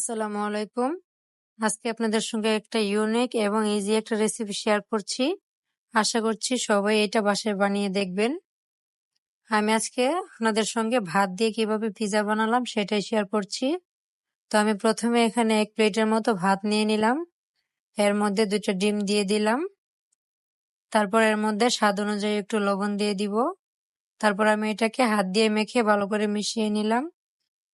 আসসালামু আলাইকুম। আজকে আপনাদের সঙ্গে একটা ইউনিক এবং ইজি একটা রেসিপি শেয়ার করছি। আশা করছি সবাই এটা বাসায় বানিয়ে দেখবেন। আমি আজকে আপনাদের সঙ্গে ভাত দিয়ে কিভাবে পিজা বানালাম সেটাই শেয়ার করছি। তো আমি প্রথমে এখানে 1 প্লেটের মতো ভাত নিয়ে নিলাম। এর মধ্যে 2টা ডিম দিয়ে দিলাম। তারপর এর মধ্যে স্বাদ অনুযায়ী একটু লবণ দিয়ে দিব। তারপর আমি এটাকে হাত দিয়ে মেখে ভালো করে মিশিয়ে নিলাম।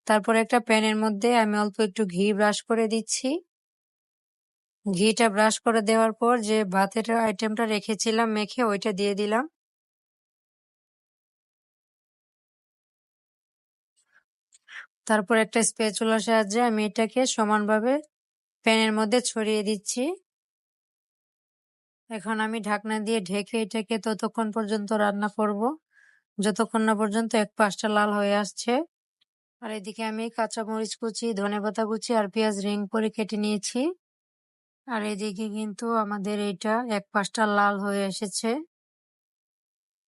তারপর একটা প্যানের মধ্যে আমি অল্প একটু ঘি ব্রাশ করে দিচ্ছি। ঘিটা ব্রাশ করে দেওয়ার পর যে ভাতের আইটেমটা রেখেছিলাম মেখে ওইটা দিয়ে দিলাম। তারপর একটা স্প্যাচুলার সাহায্যে আমি এটাকে সমানভাবে প্যানের মধ্যে ছড়িয়ে দিচ্ছি। এখন আমি ঢাকনা দিয়ে ঢেকে এটাকে ততক্ষণ পর্যন্ত রান্না করব যতক্ষণ না পর্যন্ত এক পাশটা লাল হয়ে আসছে। আর এদিকে আমি কাঁচামরিচ কুচি, ধনেপাতা কুচি আর পেঁয়াজ রিং করে কেটে নিয়েছি। আর এদিকে কিন্তু আমাদের এটা এক পাশটা লাল হয়ে এসেছে।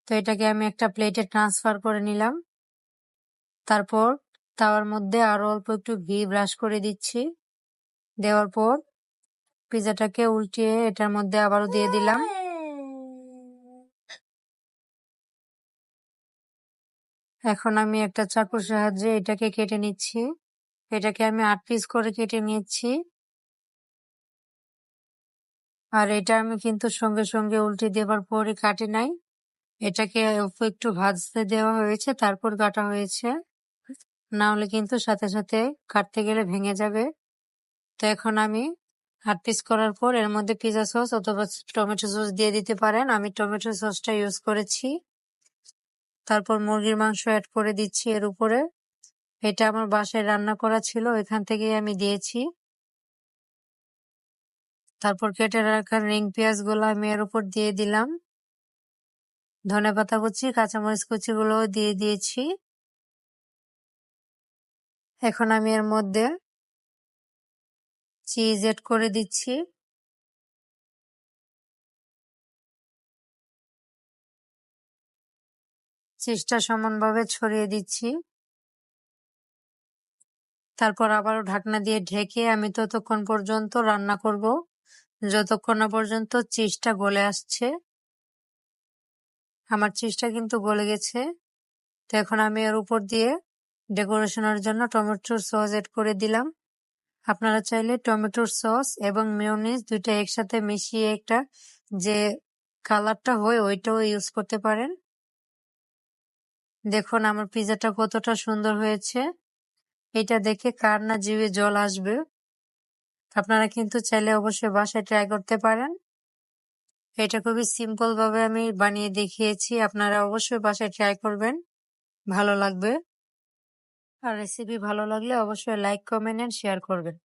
তো এটাকে আমি একটা প্লেটে ট্রান্সফার করে নিলাম। তারপর তাওয়ার মধ্যে আরো অল্প একটু ঘি ব্রাশ করে দিচ্ছি। দেওয়ার পর পিজাটাকে উল্টিয়ে এটার মধ্যে আবারও দিয়ে দিলাম। এখন আমি একটা চাকুর সাহায্যে এটাকে কেটে নিচ্ছি। এটাকে আমি 8 পিস করে কেটে নিচ্ছি। আর এটা আমি কিন্তু সঙ্গে সঙ্গে উল্টে দেওয়ার পরই কাটি নাই, এটাকে অল্প একটু ভাজতে দেওয়া হয়েছে তারপর কাটা হয়েছে, না হলে কিন্তু সাথে সাথে কাটতে গেলে ভেঙে যাবে। তো এখন আমি 8 পিস করার পর এর মধ্যে পিজা সস অথবা টমেটো সস দিয়ে দিতে পারেন। আমি টমেটো সসটা ইউজ করেছি। তারপর মুরগির মাংস অ্যাড করে দিচ্ছি এর উপরে। এটা আমার বাসায় রান্না করা ছিল, এখান থেকেই আমি দিয়েছি। তারপর কেটে রাখা রিং পেঁয়াজগুলো আমি এর উপর দিয়ে দিলাম। ধনেপাতা কুচি, কাঁচামরিচ কুচি গুলো দিয়ে দিয়েছি। এখন আমি এর মধ্যে চিজ এড করে দিচ্ছি। চিজটা সমানভাবে ছড়িয়ে দিচ্ছি। তারপর আবারও ঢাকনা দিয়ে ঢেকে আমি ততক্ষণ পর্যন্ত রান্না করব যতক্ষণ না পর্যন্ত চিজটা গলে আসছে। আমার চিজটা কিন্তু গলে গেছে। তো এখন আমি এর উপর দিয়ে ডেকোরেশনের জন্য টমেটোর সস এড করে দিলাম। আপনারা চাইলে টমেটোর সস এবং মেয়োনিজ দুইটা একসাথে মিশিয়ে একটা যে কালারটা হয় ওইটাও ইউজ করতে পারেন। দেখুন আমার পিজাটা কতটা সুন্দর হয়েছে, এটা দেখে কার না জিভে জল আসবে। আপনারা কিন্তু চাইলে অবশ্যই বাসায় ট্রাই করতে পারেন। এটা খুবই সিম্পল ভাবে আমি বানিয়ে দেখিয়েছি, আপনারা অবশ্যই বাসায় ট্রাই করবেন, ভালো লাগবে। আর রেসিপি ভালো লাগলে অবশ্যই লাইক, কমেন্ট এন্ড শেয়ার করবেন।